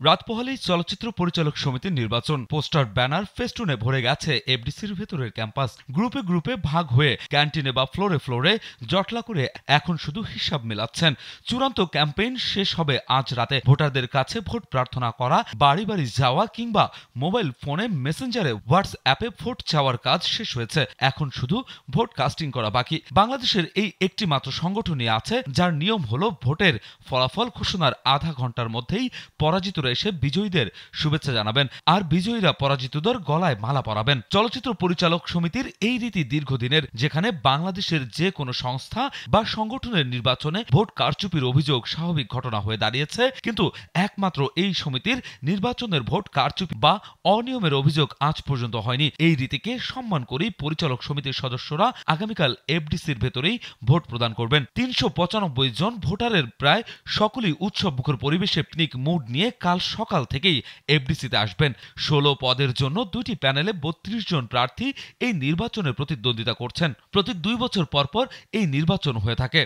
রাত পোহালেই চলচ্চিত্র পরিচালক সমিতির নির্বাচন। পোস্টার, ব্যানার, ফেস্টুনে ভরে গেছে এফডিসির ভেতরের ক্যাম্পাস। গ্রুপে গ্রুপে ভাগ হয়ে ক্যান্টিনে বা ফ্লোরে ফ্লোরে জটলা করে এখন শুধু হিসাব মেলাচ্ছেন। চূড়ান্ত ক্যাম্পেইন শেষ হবে আজ রাতে। ভোটারদের কাছে ভোট প্রার্থনা করা, বাড়ি বাড়ি যাওয়া কিংবা মোবাইল ফোনে মেসেঞ্জারে, হোয়াটসঅ্যাপে ভোট চাওয়ার কাজ শেষ হয়েছে। এখন শুধু ভোট কাস্টিং করা বাকি। বাংলাদেশের এই একটি মাত্র সংগঠনই আছে যার নিয়ম হলো ভোটের ফলাফল ঘোষণার আধা ঘন্টার মধ্যেই পরাজিত এসে বিজয়ীদের শুভেচ্ছা জানাবেন, আর বিজয়ীরা পরাজিতদের গলায় মালা পরাবেন। চলচ্চিত্র পরিচালক সমিতির এই রীতি দীর্ঘদিনের, যেখানে বাংলাদেশের যে কোনো সংস্থা বা সংগঠনের নির্বাচনে ভোট কারচুপির অভিযোগ স্বাভাবিক ঘটনা হয়ে দাঁড়িয়েছে, কিন্তু একমাত্র এই সমিতির নির্বাচনের ভোট কারচুপি বা অনিয়মের অভিযোগ আজ পর্যন্ত হয়নি। এই রীতিকে সম্মান করেই পরিচালক সমিতির সদস্যরা আগামীকাল এফডিসির ভেতরেই ভোট প্রদান করবেন। ৩৯৫ জন ভোটারের প্রায় সকলেই উৎসবমুখর পরিবেশে পিকনিক মুড নিয়ে কাল সকাল থেকেই এফডিসিতে আসবেন। ১৬ পদের জন্য ২টি প্যানেলে ৩২ জন প্রার্থী এই নির্বাচনে প্রতিদ্বন্দ্বিতা করছেন। প্রতি ২ বছর পর পর এই নির্বাচন হয়ে থাকে।